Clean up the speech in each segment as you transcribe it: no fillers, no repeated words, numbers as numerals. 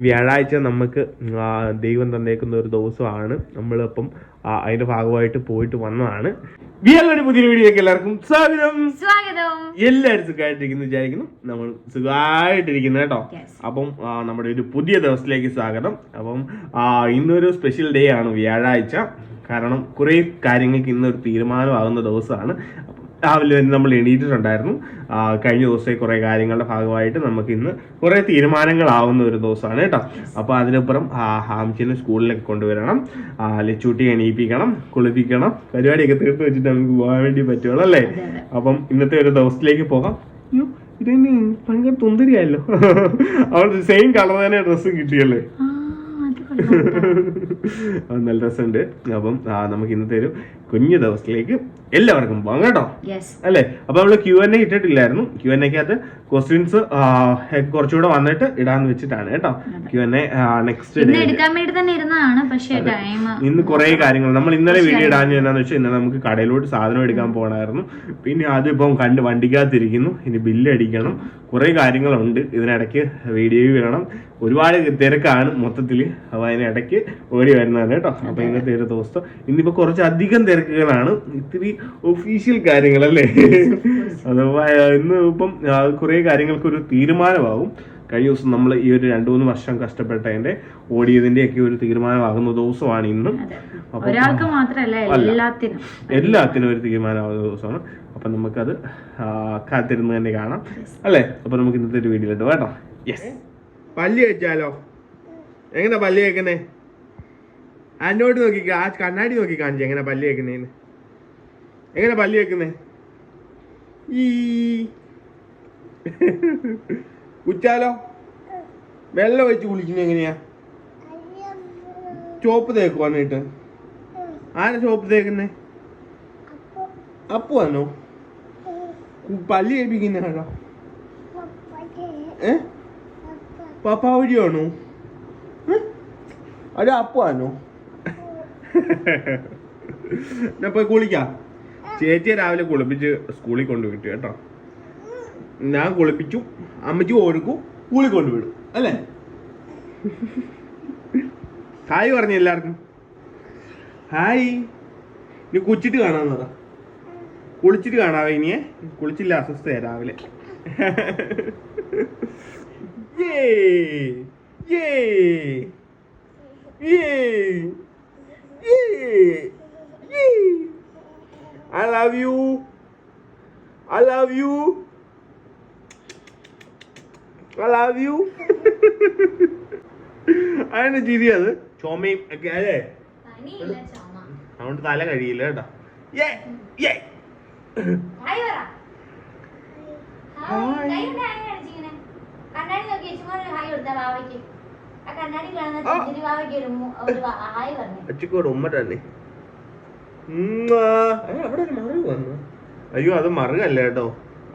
വ്യാഴാഴ്ച നമുക്ക് ദൈവം തന്നേക്കുന്ന ഒരു ദിവസമാണ്. നമ്മളിപ്പം അതിന്റെ ഭാഗമായിട്ട് പോയിട്ട് വന്നതാണ്. ഒരു പുതിയ വീഡിയോക്ക് എല്ലാവർക്കും സ്വാഗതം. എല്ലാവരും സുഖമായിട്ടിരിക്കുന്നു വിചാരിക്കുന്നു. നമ്മൾ സുഖമായിട്ടിരിക്കുന്നു കേട്ടോ. അപ്പം നമ്മുടെ ഒരു പുതിയ ദിവസത്തിലേക്ക് സ്വാഗതം. അപ്പം ഇന്നൊരു സ്പെഷ്യൽ ഡേ ആണ് വ്യാഴാഴ്ച. കാരണം കുറെ കാര്യങ്ങൾക്ക് ഇന്നൊരു തീരുമാനമാകുന്ന ദിവസമാണ്. രാവിലെ തന്നെ നമ്മൾ എണീറ്റിട്ടുണ്ടായിരുന്നു. കഴിഞ്ഞ ദിവസത്തെ കുറെ കാര്യങ്ങളുടെ ഭാഗമായിട്ട് നമുക്ക് ഇന്ന് കുറെ തീരുമാനങ്ങളാവുന്ന ഒരു ദിവസമാണ് കേട്ടോ. അപ്പൊ അതിനപ്പുറം ഹാംചിനെ സ്കൂളിലൊക്കെ കൊണ്ടുവരണം, ലച്ചൂട്ടി എണീപ്പിക്കണം, കുളിപ്പിക്കണം, പരിപാടിയൊക്കെ തീർത്ത് വെച്ചിട്ട് നമുക്ക് പോകാൻ വേണ്ടി പറ്റുള്ളൂ അല്ലേ. അപ്പം ഇന്നത്തെ ഒരു ദിവസത്തിലേക്ക് പോകാം. ഇതിന് ഭയങ്കര തുന്തരിയായല്ലോ. അവർക്ക് സെയിം കളർ തന്നെ ഡ്രസ്സ് കിട്ടിയല്ലേ, നല്ല രസമുണ്ട്. അപ്പം നമുക്ക് ഇന്നത്തെ ഒരു കുഞ്ഞു ദിവസത്തിലേക്ക് എല്ലാവർക്കും പോകാം കേട്ടോ അല്ലേ. അപ്പൊ നമ്മള് Q&A ഇട്ടിട്ടില്ലായിരുന്നു. Q&Aക്കകത്ത് ക്വസ്റ്റ്യൻസ് കുറച്ചുകൂടെ വന്നിട്ട് ഇടാന്ന് വെച്ചിട്ടാണ് കേട്ടോ. Q&A നെക്സ്റ്റ് ഇന്ന് കുറെ കാര്യങ്ങൾ നമ്മൾ ഇന്നലെ വീഡിയോ ഇടാൻ എന്നാന്ന് വെച്ചാൽ ഇന്നലെ നമുക്ക് കടയിലോട്ട് സാധനം എടുക്കാൻ പോകണമായിരുന്നു. പിന്നെ അതിപ്പം കണ്ട് വണ്ടിക്കകത്തിരിക്കുന്നു. ഇനി ബില്ല് അടിക്കണം, കുറെ കാര്യങ്ങളുണ്ട്. ഇതിനിടയ്ക്ക് വീഡിയോ വേണം, ഒരുപാട് തിരക്കാണ് മൊത്തത്തില്. അപ്പൊ അതിനിടയ്ക്ക് ഓടി വരുന്നതാണ് കേട്ടോ. അപ്പൊ ഇന്നത്തെ ഒരു ദിവസം ഇന്നിപ്പോ കുറച്ചധികം തിരക്കുകളാണ്, ഇത്തിരി ഒഫീഷ്യൽ കാര്യങ്ങളല്ലേ. അഥവാ ഇന്ന് ഇപ്പം കുറെ കാര്യങ്ങൾക്ക് ഒരു തീരുമാനമാകും. കഴിഞ്ഞ ദിവസം നമ്മൾ ഈ ഒരു 2-3 വർഷം കഷ്ടപ്പെട്ടതിന്റെ ഓടിയതിന്റെ ഒക്കെ ഒരു തീരുമാനമാകുന്ന ദിവസമാണ് ഇന്ന്. എല്ലാത്തിനും ഒരു തീരുമാനമാകുന്ന ദിവസമാണ്. അപ്പൊ നമുക്കത് കാത്തിരുന്ന് തന്നെ കാണാം അല്ലേ. അപ്പൊ നമുക്ക് ഇന്നത്തെ ഒരു വീഡിയോ ഇട്ടു കേട്ടോ. യെസ്, പല്ല് വെച്ചാലോ? എങ്ങനെ പല്ല് കേൾക്കുന്നേ? എന്നോട് നോക്കി, ആ കണ്ണാടി നോക്കി കാണിച്ചു എങ്ങനെ പല്ല് കേൾക്കുന്നേന്ന്. എങ്ങനെ പല്ല് കേൾക്കുന്നേ? ഈ കുച്ചാലോ? വെള്ളം വെച്ച് കുളിക്കുന്ന എങ്ങനെയാ? ചോപ്പ് തേക്ക് വന്നിട്ട്. ആരാ ചോപ്പ് തേക്കുന്നേ? അപ്പു ആണോ പല്ല് കേൾപ്പിക്കുന്നോ? പപ്പാവരിയാണോ? അത് അപ്പു ആണോ? ഞാൻ പോയി കുളിക്കാം. ചേച്ചിയെ രാവിലെ കുളിപ്പിച്ച് സ്കൂളിൽ കൊണ്ടുവിട്ടു കേട്ടോ. ഞാൻ കുളിപ്പിച്ചു, അമ്മച്ചി ഓടുക്കും, സ്കൂളിൽ കൊണ്ടുവിടും അല്ലേ. ഹായ് പറഞ്ഞു എല്ലാവർക്കും. ഹായ്. ഇനി കുളിച്ചിട്ട് കാണാന്ന് പറ. കുളിച്ചിട്ട് കാണാവേ. ഇനിയെ കുളിച്ചില്ല, അസ്വസ്ഥയാ രാവിലെ. I love you. I love you. I love you. അതിന്റെ ചിരി അത് ചുമയും ഒക്കെ അല്ലേ. അതുകൊണ്ട് തല കഴിയില്ല കേട്ടോ. അച്ചിക്കോട് ഉമ്മ തന്നെ. അവിടെ ഒരു മറുക വന്നു. അയ്യോ, അത് മറുകല്ല കേട്ടോ,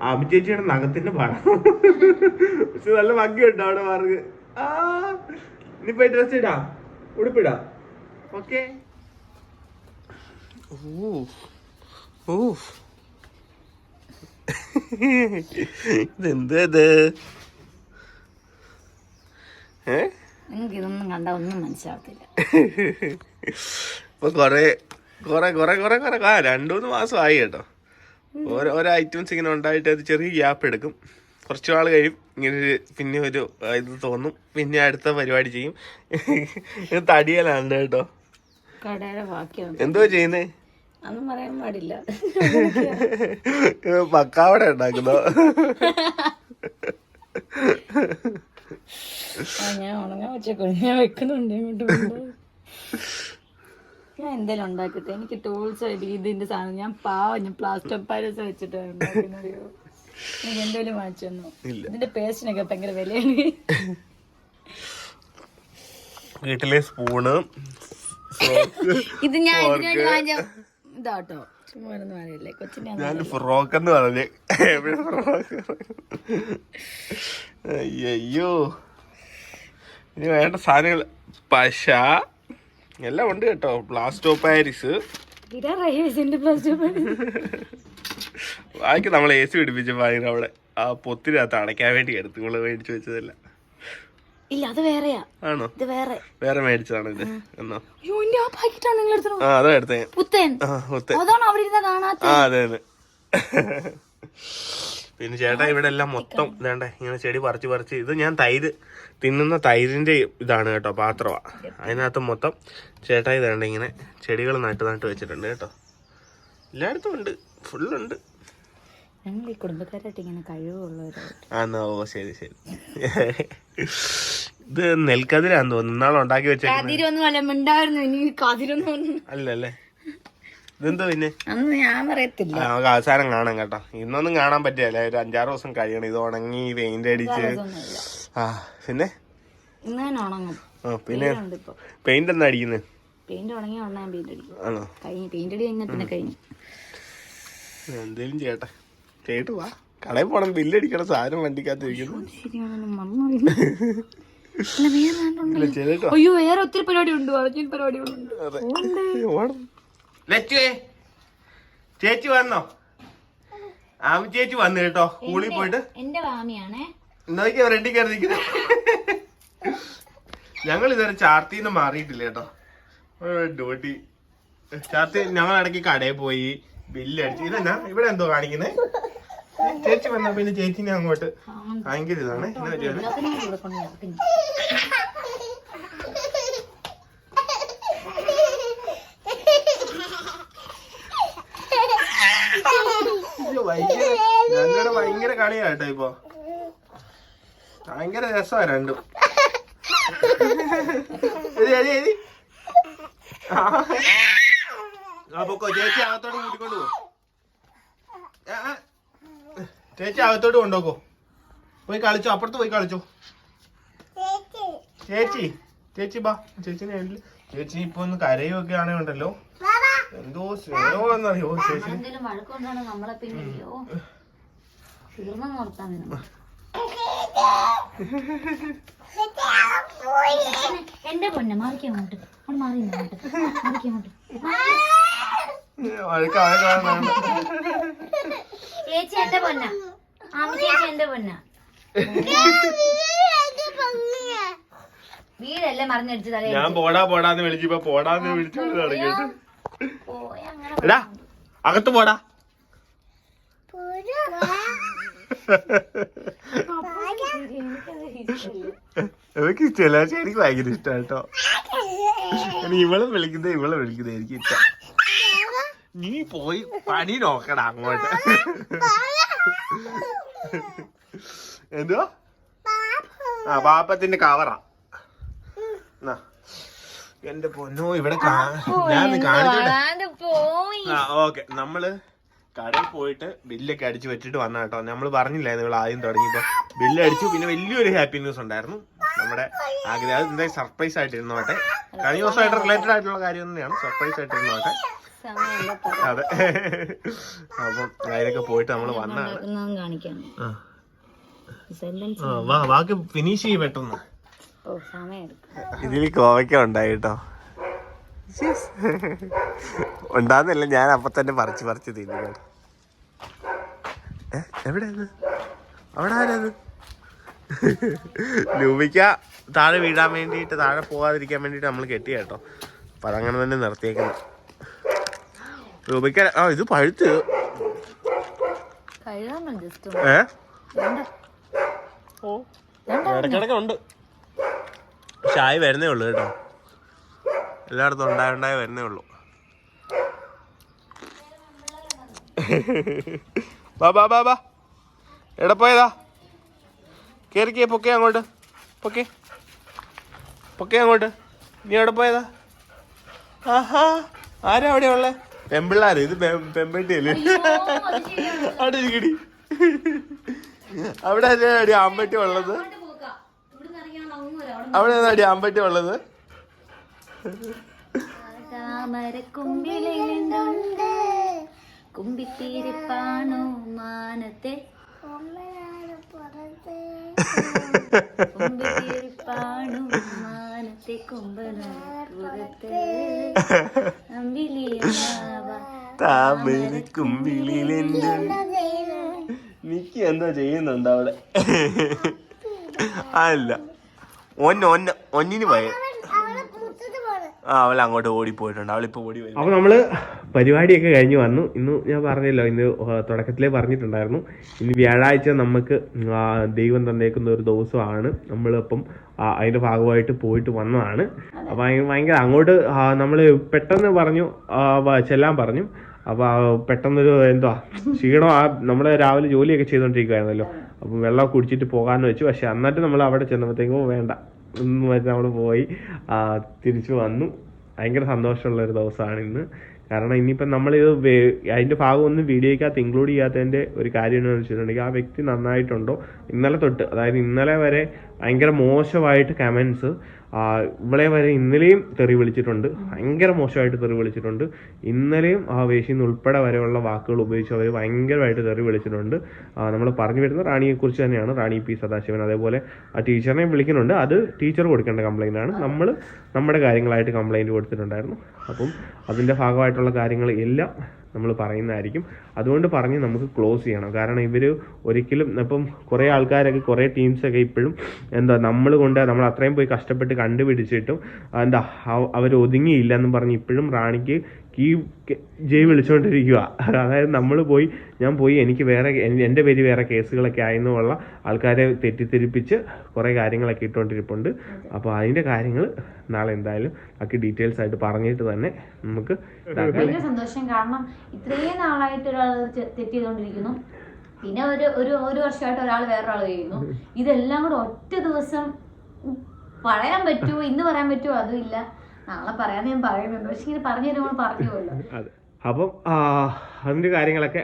അഭിചേച്ചിയുടെ നഖത്തിന്റെ പടം. പക്ഷെ നല്ല ഭംഗിയുണ്ടോ അവിടെ മറുക്. ഇനിയിപ്പോ ഡ്രസ് ഇടാ, ഉടുപ്പിടാ. ഓക്കെ. ഇതെന്തത്? ഇതൊന്നും കണ്ടാ ഒന്നും മനസ്സിലാവത്തില്ല. ഇപ്പൊ കൊറേ 2-3 മാസമായി കേട്ടോ. ഓരോ ഐറ്റംസ് ഇങ്ങനെ ഉണ്ടായിട്ട് അത് ചെറിയ ഗ്യാപ്പ് എടുക്കും. കുറച്ചു നാൾ കഴിയും ഇങ്ങനെ പിന്നെ ഒരു ഇത് തോന്നും, പിന്നെ അടുത്ത പരിപാടി ചെയ്യും. തടിയലാണ് കേട്ടോ. എന്തോ ചെയ്യുന്നേ? അതൊന്നും പറയാൻ പാടില്ല. പക്കാവട ഉണ്ടാക്കുന്നോ? ഞാൻ ഉണങ്ങാൻ വെച്ചേക്കോ, ഞാൻ വെക്കുന്നുണ്ട്. ഇങ്ങോട്ട് ഞാൻ എന്തെങ്കിലും ഉണ്ടാക്കട്ടെ. എനിക്ക് ടൂൾസ് ഇതിന്റെ സാധനം ഞാൻ ഞാൻ പ്ലാസ്റ്റർ പാരസ് വെച്ചിട്ട് ഉണ്ടാക്കുന്നത്. എനിക്ക് എന്തെങ്കിലും വാങ്ങിച്ചു തന്നു. ഇതിന്റെ പേസ്റ്റിനൊക്കെ ഭയങ്കര വിലയാണ്. വീട്ടിലെ സ്പൂണ് ഇത് ഞാൻ ഇതിനുവേണ്ടി വാങ്ങിച്ച ഇതാട്ടോ. ചുമ്മാ അറിയില്ലേ കൊച്ചിനെ ഫ്രോക്ക് എന്ന് പറഞ്ഞേ. അയ്യോ, ഇനി വേണ്ട സാധനങ്ങൾ പശ എല്ലാം ഉണ്ട് കേട്ടോ. പ്ലാസ്റ്റോ പാരിസ് ബാക്കി നമ്മളെ AC പിടിപ്പിച്ച അവിടെ ആ പൊത്തിനകത്ത് അടയ്ക്കാൻ വേണ്ടി എടുത്ത് മേടിച്ചു വെച്ചതല്ല. ഇല്ല അത് വേറെയാ. ആണോ? ഇത് വേറെ വേറെ മേടിച്ചതാണ് ഇത്. എന്നോ ആ പാക്കറ്റാണ് നിങ്ങൾ എടുത്തത്? ആ അതാ എടുത്തേ. പുത്തൻ അതാണ് അവിടെ ഇരുന്ന കാണാത്ത. ആ അതെ അതെ. പിന്നെ ചേട്ടാ ഇവിടെ എല്ലാം മൊത്തം വേണ്ടേ ഇങ്ങനെ ചെടി പറിച്ച് പറിച്ച്, ഇത് ഞാൻ തൈര് തിന്നുന്ന തൈരിന്റെ ഇതാണ് കേട്ടോ, പാത്രമാ. അതിനകത്ത് മൊത്തം ചേട്ടാ ഇത് വേണ്ട ഇങ്ങനെ ചെടികൾ നട്ട് വെച്ചിട്ടുണ്ട് കേട്ടോ. എല്ലായിടത്തും ഉണ്ട്, ഫുള്ളുണ്ട്. ഞങ്ങൾ ഈ കുടുംബക്കാരായിട്ട് ഇങ്ങനെ കഴിവുള്ളവരായിട്ട്. ആന്നോ? ഓ ശരി ശരി. ഇത് നെൽക്കതിരാന്ന് തോന്നുന്നു, ഇന്നാൾ ഉണ്ടാക്കി വെച്ചേക്കുന്നത്. അല്ലല്ലേ, ഇതെന്തോ പിന്നെ അന്ന് ഞാൻ പറയത്തില്ല. നമുക്ക് അവസാനം കാണാം കേട്ടോ. ഇന്നൊന്നും കാണാൻ പറ്റിയല്ലേ, ഒരു 5-6 ദിവസം കഴിയണം ഇത് ഉണങ്ങി പെയിന്റ് അടിച്ച്. ആ പിന്നെ ഉണങ്ങും. പിന്നെ പെയിന്റ് എന്താ അടിക്കുന്നത്? പെയിന്റ് ഉണങ്ങി ഉണങ്ങാൻ പെയിന്റ് അടിക്കും. ആണോ? കഴിഞ്ഞു പെയിന്റ് അടി കഴിഞ്ഞാൽ പിന്നെ കഴിഞ്ഞു. എന്തേലും ചെയ്യട്ടെ, കേട്ടു വാ, കടയിൽ പോണം, ബില്ലടിക്കണം, സാധനം വണ്ടിക്കകത്ത് ഇരിക്കുന്നു. അയ്യോ വേറെ ഒത്തിരി പരിപാടി ഉണ്ട്, പരിപാടി ഉണ്ട്. ചേച്ചി വന്നോ? ആമി ചേച്ചി വന്നു കേട്ടോ, സ്കൂളിൽ പോയിട്ട്. എന്റെ മാമിയാണേ. എന്നൊക്കെ റെഡി കയറി നിൽക്കുന്നത്. ഞങ്ങൾ ഇതുവരെ ചാർത്തിന്ന് മാറിയിട്ടില്ല കേട്ടോ. ഡ്യൂട്ടി ചാർത്തി ഞങ്ങൾ ഇടയ്ക്ക് കടയിൽ പോയി ബില്ലടിച്ചു. ഇതെന്നാ ഇവിടെ എന്തോ കാണിക്കുന്നേ? ചേച്ചി വന്നാ പിന്നെ ചേച്ചിനെ അങ്ങോട്ട് ഭയങ്കര ഇതാണ്. ഞങ്ങളുടെ ഭയങ്കര കളിയാ കേട്ടോ ഇപ്പൊ, ഭയങ്കര രസമാ രണ്ടും. അപ്പൊ ചേച്ചി അകത്തോട്ട് കൂട്ടിക്കൊണ്ട് പോ, ചേച്ചി അകത്തോട്ട് കൊണ്ടുപോക്കോ, പോയി കളിച്ചോ, അപ്പുറത്ത് പോയി കളിച്ചോ. ചേച്ചി ബാ, ചേച്ചി ഇപ്പൊ ഒന്ന് കരയൊക്കെ ആണെന്നുണ്ടല്ലോ, എന്തോ സ്നേഹമാണെന്നറിയോ ചേച്ചി. എന്റെ പൊന്നെ മാറിക്കോട്ട് ചേച്ചി എന്റെ പൊന്ന, ചേച്ചി എന്റെ പൊന്ന. വീടല്ലേ മറിഞ്ഞടിച്ചു തലേ. ഞാൻ പോടാന്ന് വിളിച്ചപ്പോ പോടാന്ന് വിളിച്ചു തുടങ്ങിയിട്ട്. എടാ അകത്ത് പോടാ. എനിക്ക് ഇഷ്ടമല്ല, പക്ഷെ എനിക്ക് ഭയങ്കര ഇഷ്ടം കേട്ടോ. ഇവളെ വിളിക്കുന്നത് എനിക്ക് ഇഷ്ടം. നീ പോയി പണി നോക്കടാ അങ്ങോട്ട്. എന്തോ? ആ പാപ്പത്തിന്റെ കവറാ. എന്റെ പൊന്നോ, ഇവിടെ ഞാൻ കാണിച്ചോട്ടെ. ആ ഓക്കെ, നമ്മള് കടയിൽ പോയിട്ട് ബില്ലൊക്കെ അടിച്ച് വെച്ചിട്ട് വന്ന കേട്ടോ. നമ്മൾ പറഞ്ഞില്ലായിരുന്നു ഇവിടെ ആദ്യം തുടങ്ങിയപ്പോ ബില്ല് അടിച്ചു. പിന്നെ വലിയൊരു ഹാപ്പി ന്യൂസ് ഉണ്ടായിരുന്നു. നമ്മുടെ ആഗ്രഹം അത് എന്തായാലും സർപ്രൈസ് ആയിട്ടിരുന്നോട്ടെ, കഴിഞ്ഞ ദിവസമായിട്ട് റിലേറ്റഡ് ആയിട്ടുള്ള കാര്യം തന്നെയാണ്, സർപ്രൈസ് ആയിട്ടിരുന്നോട്ടെ. അതെ, അപ്പം അതിലൊക്കെ പോയിട്ട് നമ്മള് വന്നാണ്. ബാക്കി ഫിനിഷ് ചെയ്യും പെട്ടെന്ന്. ഇതിൽ കോവയ്ക്ക ഉണ്ടായി കേട്ടോ. ഉണ്ടാകുന്നില്ല, ഞാൻ അപ്പൊ തന്നെ പറിച്ച് തിന്നു. എവിടെയാണ്? അവിടെ ആരത്? ലൂമിക്ക താഴെ വീഴാൻ വേണ്ടിയിട്ട്, താഴെ പോകാതിരിക്കാൻ വേണ്ടിയിട്ട് നമ്മൾ കെട്ടിയ കേട്ടോ. അപ്പൊ അതങ്ങനെ തന്നെ നിർത്തിയേക്കുന്നത്. ലൂമിക്ക ഇത് പഴുത്ത് ഇടക്കിടക്ക് ഉണ്ട്, പക്ഷെ ആയി വരുന്നേ ഉള്ളു കേട്ടോ. എല്ലായിടത്തും ഉണ്ടായി വരുന്നേ ഉള്ളു. ബാ എവിടെ പോയതാ? കേറിക്കേ, പൊക്കെ അങ്ങോട്ട്, പൊക്കെ അങ്ങോട്ട്. നീ എവിടെ പോയതാ? ആഹാ, ആരാ അവിടെ ഉള്ളേ? പെമ്പിള്ളാര്, ഇത് പെമ്പട്ടിയല്ലേ? അവിടെ ഇരിക്കടി. അവിടെ അടി ആമ്പട്ടി ഉള്ളത്, അവിടെ അടി ആമ്പട്ടി ഉള്ളത്. കുമ്പിത്തിരിപ്പാണോ മാനത്തെ, കുമ്പിത്തിരിപ്പാണു മാനത്തെ കുമ്പനത്തെ താമര കുമ്പിളിലെന്ത്. നിക്ക് എന്തോ ചെയ്യുന്നുണ്ട് അവിടെ. അല്ല ഒന്നിന് പോയ അവൾ അങ്ങോട്ട് ഓടിപ്പോയിട്ടുണ്ട്. അവളിപ്പോ ഓടി വരും. അപ്പൊ നമ്മള് പരിപാടിയൊക്കെ കഴിഞ്ഞ് വന്നു. ഇന്ന് ഞാൻ പറഞ്ഞല്ലോ, ഇന്ന് തുടക്കത്തിലേ പറഞ്ഞിട്ടുണ്ടായിരുന്നു, ഇന്ന് വ്യാഴാഴ്ച നമുക്ക് ദൈവം തന്നേക്കുന്ന ഒരു ദിവസമാണ്. നമ്മളിപ്പം അതിന്റെ ഭാഗമായിട്ട് പോയിട്ട് വന്നതാണ്. അപ്പൊ ഭയങ്കര അങ്ങോട്ട് നമ്മള് പെട്ടെന്ന് പറഞ്ഞു ചെല്ലാൻ പറഞ്ഞു. അപ്പൊ പെട്ടെന്നൊരു ക്ഷീണം. നമ്മള് രാവിലെ ജോലിയൊക്കെ ചെയ്തോണ്ടിരിക്കുവായിരുന്നല്ലോ, അപ്പം വെള്ളം കുടിച്ചിട്ട് പോകാന്ന് വെച്ചു. പക്ഷെ എന്നിട്ട് നമ്മൾ അവിടെ ചെന്നപ്പോഴത്തേക്കും വേണ്ട ഒന്നും വെച്ച് നമ്മൾ പോയി തിരിച്ചു വന്നു. ഭയങ്കര സന്തോഷമുള്ള ഒരു ദിവസമാണ് ഇന്ന്. കാരണം ഇനിയിപ്പം നമ്മളിത് അതിന്റെ ഭാഗമൊന്നും വീഡിയോയ്ക്കകത്ത് ഇൻക്ലൂഡ് ചെയ്യാത്തതിന്റെ ഒരു കാര്യം എന്ന് വെച്ചിട്ടുണ്ടെങ്കിൽ, ആ വ്യക്തി നന്നായിട്ടുണ്ടോ, ഇന്നലെ തൊട്ട്, അതായത് ഇന്നലെ വരെ ഭയങ്കര മോശമായിട്ട് കമന്റ്സ്, ഇവളെ വരെ ഇന്നലെയും തെറി വിളിച്ചിട്ടുണ്ട്, ഭയങ്കര മോശമായിട്ട് തെറി വിളിച്ചിട്ടുണ്ട്. ഇന്നലെയും വേശിന്ന് ഉൾപ്പെടെ വരെയുള്ള വാക്കുകൾ ഉപയോഗിച്ച് അവർ ഭയങ്കരമായിട്ട് തെറി വിളിച്ചിട്ടുണ്ട്. നമ്മൾ പറഞ്ഞു വരുന്ന റാണിയെക്കുറിച്ച് തന്നെയാണ്, റാണി പി സദാശിവൻ. അതേപോലെ ആ ടീച്ചറിനെ വിളിക്കുന്നുണ്ട്, അത് ടീച്ചർ കൊടുക്കേണ്ട കംപ്ലൈൻ്റ് ആണ്. നമ്മൾ നമ്മുടെ കാര്യങ്ങളായിട്ട് കംപ്ലൈൻറ്റ് കൊടുത്തിട്ടുണ്ടായിരുന്നു. അപ്പം അതിൻ്റെ ഭാഗമായിട്ടുള്ള കാര്യങ്ങൾ എല്ലാം നമ്മൾ പറയുന്നതായിരിക്കും. അതുകൊണ്ട് പറഞ്ഞ് നമുക്ക് ക്ലോസ് ചെയ്യണം. കാരണം ഇവർ ഒരിക്കലും ഇപ്പം കുറേ ആൾക്കാരൊക്കെ, കുറേ ടീംസൊക്കെ ഇപ്പോഴും നമ്മൾ അത്രയും പോയി കഷ്ടപ്പെട്ട് കണ്ടുപിടിച്ചിട്ടും അവർ ഒതുങ്ങിയില്ലെന്നും പറഞ്ഞ് ഇപ്പോഴും റാണിക്ക് ജയ് വിളിച്ചുകൊണ്ടിരിക്കുക. അതായത് ഞാൻ പോയി എനിക്ക് എൻ്റെ പേര് വേറെ കേസുകളൊക്കെ ആയെന്നുള്ള ആൾക്കാരെ തെറ്റിദ്ധരിപ്പിച്ച് കുറേ കാര്യങ്ങളൊക്കെ ഇട്ടുകൊണ്ടിരിപ്പുണ്ട്. അപ്പോൾ അതിൻ്റെ കാര്യങ്ങൾ നാളെ എന്തായാലും ബാക്കി ഡീറ്റെയിൽസ് ആയിട്ട് പറഞ്ഞിട്ട് തന്നെ നമുക്ക് ഭയങ്കര സന്തോഷം. കാരണം ഇത്രയും നാളായിട്ട് ഒരാൾ തെറ്റ് ചെയ്തുകൊണ്ടിരിക്കുന്നു, പിന്നെ ഒരു വർഷമായിട്ട് ഒരാൾ വേറൊരാൾ ചെയ്യുന്നു. ഇതെല്ലാം കൂടെ ഒറ്റ ദിവസം പറയാൻ പറ്റുമോ, ഇന്ന് പറയാൻ പറ്റുമോ അതും ഇല്ല. നാളെ പറയാന്ന് ഞാൻ പറയുന്നുണ്ട്, പക്ഷെ ഇങ്ങനെ പറഞ്ഞു തരുമ്പോൾ പറഞ്ഞു പോലോ. അപ്പം അതിൻ്റെ കാര്യങ്ങളൊക്കെ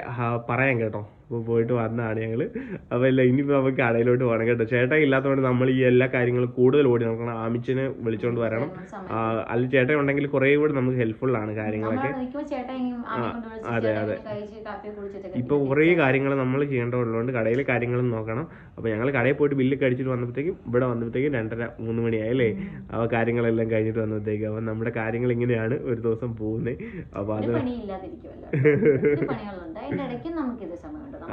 പറയാം കേട്ടോ. അപ്പോൾ പോയിട്ട് വന്നതാണ് ഞങ്ങൾ. അപ്പോൾ ഇല്ല, ഇനിയിപ്പോൾ നമുക്ക് കടയിലോട്ട് പോകണം കേട്ടോ. ചേട്ടൻ ഇല്ലാത്തതുകൊണ്ട് നമ്മൾ ഈ എല്ലാ കാര്യങ്ങളും കൂടുതൽ ഓടി നോക്കണം. ആമിച്ചിനെ വിളിച്ചുകൊണ്ട് വരണം. അല്ല, ചേട്ടൻ ഉണ്ടെങ്കിൽ കുറേ കൂടി നമുക്ക് ഹെൽപ്ഫുൾ ആണ് കാര്യങ്ങളൊക്കെ. അതെ. ഇപ്പോൾ കുറേ കാര്യങ്ങൾ നമ്മൾ ചെയ്യേണ്ടതുള്ളതുകൊണ്ട് കടയിലെ കാര്യങ്ങളും നോക്കണം. അപ്പോൾ ഞങ്ങൾ കടയിൽ പോയിട്ട് ബില്ലൊക്കെ അടിച്ചിട്ട് വന്നപ്പോഴത്തേക്കും ഇവിടെ വന്നപ്പോഴത്തേക്കും 2:30-3 മണിയായല്ലേ. അപ്പോൾ കാര്യങ്ങളെല്ലാം കഴിഞ്ഞിട്ട് വന്നപ്പോഴത്തേക്കും അപ്പം നമ്മുടെ കാര്യങ്ങൾ ഇങ്ങനെയാണ് ഒരു ദിവസം പോകുന്നത്. അപ്പോൾ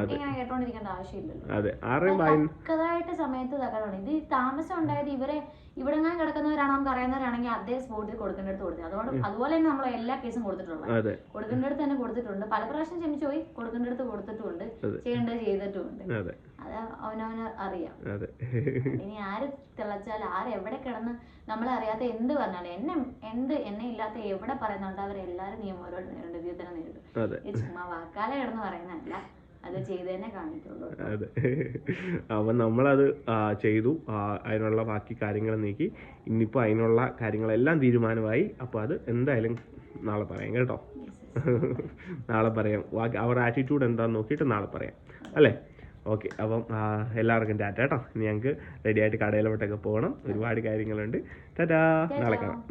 അത് കേട്ടോണ്ടിരിക്കേണ്ട ആവശ്യമില്ലല്ലോ. സമയത്ത് തകരണം. ഇത് താമസം ഉണ്ടായത് ഇവിടെ കിടക്കുന്നവരാണ്, നമുക്ക് അറിയുന്നവരാണെങ്കിൽ അതേ സ്പോട്ടിൽ കൊടുക്കേണ്ടടുത്ത് കൊടുത്തത്. അതുപോലെ തന്നെ നമ്മൾ എല്ലാ കേസും കൊടുത്തിട്ടുള്ളത്, കൊടുക്കേണ്ടടുത്ത് തന്നെ കൊടുത്തിട്ടുണ്ട്. പല പ്രാവശ്യം ക്ഷമിച്ചു പോയി, കൊടുക്കേണ്ടടുത്ത് കൊടുത്തിട്ടുണ്ട്, ചെയ്യേണ്ടത് ചെയ്തിട്ടുമുണ്ട്. അത് അവനവന് അറിയാം. ഇനി ആര് തിളച്ചാൽ, ആരെവിടെ കിടന്ന് നമ്മളെ അറിയാത്ത എന്ത് പറഞ്ഞാലും, എന്നെ ഇല്ലാത്ത എവിടെ പറയുന്നുണ്ട് അവരെല്ലാരും നിയമപരമായിട്ട് നേരിടും, ഇതിൽ തന്നെ നേരിടും. ചുമ്മാ വാക്കാലെ കിടന്ന് പറയുന്നതല്ല, അത് ചെയ്തതന്നെ കാണിക്കുള്ളൂ. അതെ. അപ്പം നമ്മളത് ചെയ്തു. അതിനുള്ള ബാക്കി കാര്യങ്ങൾ നീക്കി. ഇന്നിപ്പോൾ അതിനുള്ള കാര്യങ്ങളെല്ലാം തീരുമാനമായി. അപ്പോൾ അത് എന്തായാലും നാളെ പറയാം കേട്ടോ. നാളെ പറയാം. അവരുടെ ആറ്റിറ്റ്യൂഡ് എന്താണെന്ന് നോക്കിയിട്ട് നാളെ പറയാം അല്ലേ. ഓക്കെ. അപ്പം എല്ലാവർക്കും ടാറ്റ കേട്ടോ. ഇനി ഞങ്ങൾക്ക് റെഡിയായിട്ട് കടയിലോട്ടൊക്കെ പോകണം. ഒരുപാട് കാര്യങ്ങളുണ്ട്. ടാറ്റാ. നാളെ കാണാം.